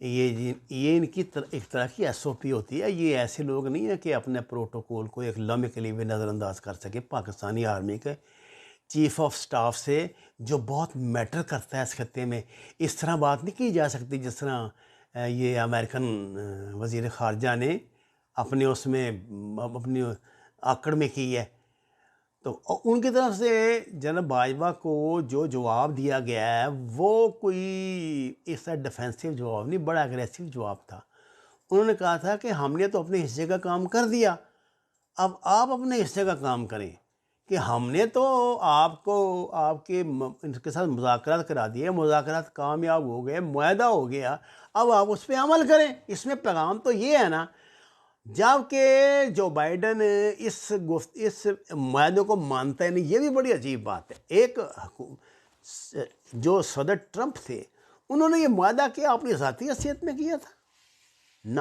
یہ ان کی ایک طرح کی ایس او پی ہوتی ہے. یہ ایسے لوگ نہیں ہیں کہ اپنے پروٹوکول کو ایک لمحے کے لیے بھی نظر انداز کر سکے. پاکستانی آرمی کے چیف آف سٹاف سے جو بہت میٹر کرتا ہے اس خطے میں، اس طرح بات نہیں کی جا سکتی جس طرح یہ امریکن وزیر خارجہ نے اپنے اس میں اپنی آکڑ میں کی ہے. تو ان کی طرف سے جنرل باجوہ کو جو جواب دیا گیا ہے وہ کوئی اس طرح ڈیفینسو جواب نہیں، بڑا اگریسو جواب تھا. انہوں نے کہا تھا کہ ہم نے تو اپنے حصے کا کام کر دیا، اب آپ اپنے حصے کا کام کریں. کہ ہم نے تو آپ کو آپ کے ان کے ساتھ مذاکرات کرا دیے، مذاکرات کامیاب ہو گئے، معاہدہ ہو گیا، اب آپ اس پہ عمل کریں. اس میں پیغام تو یہ ہے نا. جب کہ جو بائیڈن اس معاہدے کو مانتا ہے نہیں، یہ بھی بڑی عجیب بات ہے. ایک جو صدر ٹرمپ تھے انہوں نے یہ معاہدہ کیا اپنی ذاتی حیثیت میں کیا تھا؟ نہ،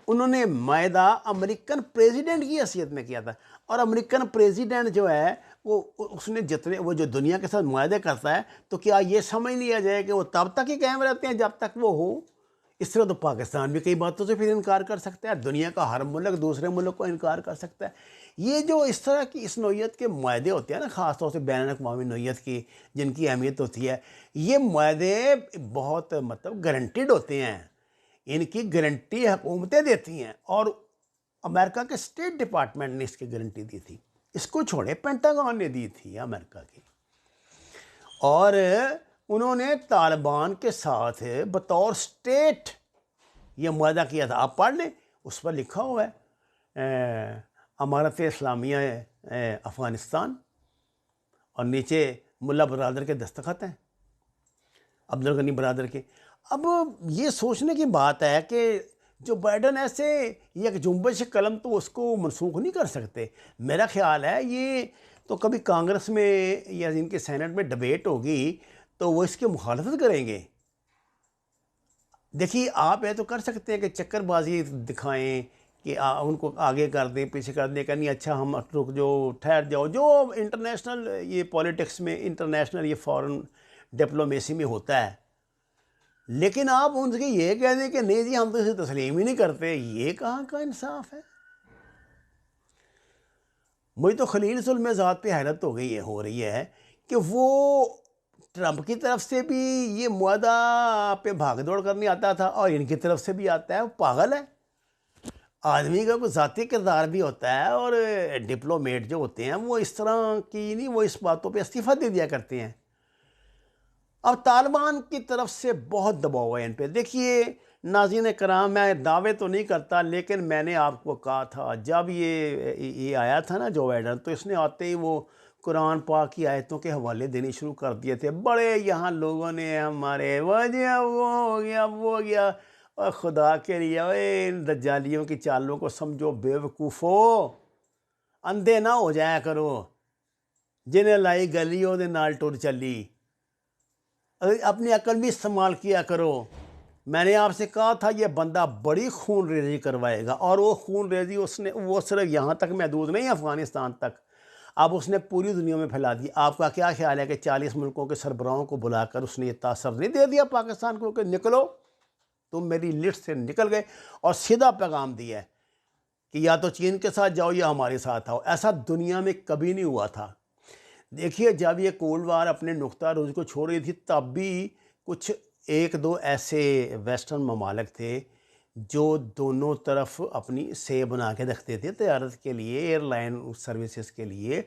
انہوں نے معاہدہ امریکن پریزیڈنٹ کی حیثیت میں کیا تھا. اور امریکن پریزیڈنٹ جو ہے وہ اس نے جتنے وہ جو دنیا کے ساتھ معاہدے کرتا ہے تو کیا یہ سمجھ لیا جائے کہ وہ تب تک ہی قائم رہتے ہیں جب تک وہ ہو؟ اس طرح تو پاکستان بھی کئی باتوں سے پھر انکار کر سکتا ہے. دنیا کا ہر ملک دوسرے ملک کو انکار کر سکتا ہے. یہ جو اس طرح کی اس نوعیت کے معاہدے ہوتے ہیں نا، خاص طور سے بین الاقوامی نوعیت کی جن کی اہمیت ہوتی ہے، یہ معاہدے بہت گارنٹیڈ ہوتے ہیں. ان کی گارنٹی حکومتیں دیتی ہیں، اور امریکہ کے اسٹیٹ ڈپارٹمنٹ نے اس کی گارنٹی دی تھی. اس کو چھوڑے پینٹاگون نے دی تھی امریکہ کی. اور انہوں نے طالبان کے ساتھ بطور اسٹیٹ یہ معاہدہ کیا تھا. آپ پڑھ لیں، اس پر لکھا ہوا ہے امارت اسلامیہ افغانستان، اور نیچے ملا برادر کے دستخط ہیں، عبدالغنی برادر کے. اب یہ سوچنے کی بات ہے کہ جو بائیڈن ایسے یک جنبش قلم تو اس کو منسوخ نہیں کر سکتے. میرا خیال ہے یہ تو کبھی کانگریس میں یا ان کے سینٹ میں ڈبیٹ ہوگی تو وہ اس کی مخالفت کریں گے. دیکھیے آپ یہ تو کر سکتے ہیں کہ چکر بازی دکھائیں کہ ان کو آگے کر دیں، پیچھے کر دیں، کہ نہیں اچھا ہم رک جو ٹھہر جاؤ، جو انٹرنیشنل یہ پولیٹکس میں انٹرنیشنل یہ فارن ڈپلومیسی میں ہوتا ہے. لیکن آپ ان سے یہ کہہ دیں کہ نہیں جی ہم تو اسے تسلیم ہی نہیں کرتے، یہ کہاں کا انصاف ہے؟ مجھے تو خلیل ظلم ذات پہ حیرت ہو رہی ہے کہ وہ ٹرمپ کی طرف سے بھی یہ معاہدہ پہ بھاگ دوڑ کرنے آتا تھا اور ان کی طرف سے بھی آتا ہے. وہ پاگل ہے. آدمی کا کوئی ذاتی کردار بھی ہوتا ہے، اور ڈپلومیٹ جو ہوتے ہیں وہ اس طرح کی نہیں، وہ اس باتوں پہ استعفیٰ دے دیا کرتے ہیں. اب طالبان کی طرف سے بہت دباؤ ہے ان پہ. دیکھیے ناظرین کرام، میں دعوے تو نہیں کرتا، لیکن میں نے آپ کو کہا تھا جب یہ آیا تھا نا جو بائیڈن، تو اس نے آتے ہی وہ قرآن پاک کی آیتوں کے حوالے دینے شروع کر دیے تھے. بڑے یہاں لوگوں نے ہمارے وہ ہو گیا وہ ہو گیا. اور خدا کے لیے ان دجالیوں کی چالوں کو سمجھو بے وقوفو، اندھے نہ ہو جایا کرو. جنہیں لائی گلی وہ نال ٹر چلی. اپنی عقل بھی استعمال کیا کرو. میں نے آپ سے کہا تھا یہ بندہ بڑی خون ریزی کروائے گا، اور وہ خون ریزی وہ صرف یہاں تک محدود نہیں، افغانستان تک، اب اس نے پوری دنیا میں پھیلا دی. آپ کا کیا خیال ہے کہ 40 ملکوں کے سربراہوں کو بلا کر اس نے یہ تاثر نہیں دے دیا پاکستان کو کہ نکلو، تم میری لسٹ سے نکل گئے، اور سیدھا پیغام دیا ہے کہ یا تو چین کے ساتھ جاؤ یا ہمارے ساتھ آؤ. ایسا دنیا میں کبھی نہیں ہوا تھا. دیکھیے جب یہ کولڈ وار اپنے نقطہ روز کو چھوڑ رہی تھی تب بھی کچھ ایک دو ایسے ویسٹرن ممالک تھے جو دونوں طرف اپنی سے بنا کے رکھتے تھے تجارت کے لیے، ایئر لائن سروسز کے لیے.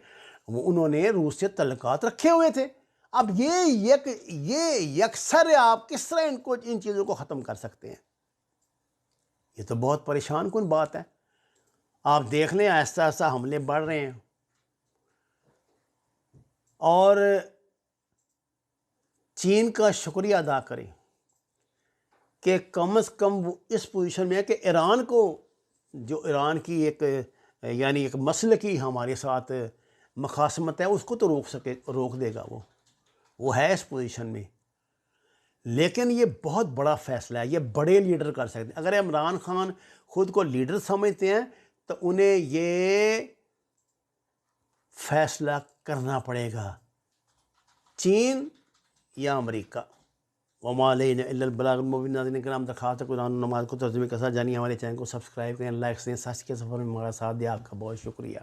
انہوں نے روس سے تعلقات رکھے ہوئے تھے. اب یہ یکسر آپ کس طرح ان چیزوں کو ختم کر سکتے ہیں؟ یہ تو بہت پریشان کن بات ہے. آپ دیکھ لیں آہستہ آہستہ حملے بڑھ رہے ہیں، اور چین کا شکریہ ادا کریں کہ کم از کم وہ اس پوزیشن میں ہے کہ ایران کو، جو ایران کی ایک یعنی ایک مسلکی ہمارے ساتھ مخاصمت ہے، اس کو تو روک دے گا. وہ ہے اس پوزیشن میں. لیکن یہ بہت بڑا فیصلہ ہے، یہ بڑے لیڈر کر سکتے ہیں. اگر عمران خان خود کو لیڈر سمجھتے ہیں تو انہیں یہ فیصلہ کرنا پڑے گا چین یا امریکہ. وما علینا الا البلاغ المبین۔ ناظرین کرام، درخواست ہے قرآن و نماز کو ترجمے کے ساتھ جانیے، ہمارے چینل کو سبسکرائب کریں، لائک کریں، ساتھ کے سفر میں ہمارا ساتھ دیں۔ آپ کا بہت شکریہ۔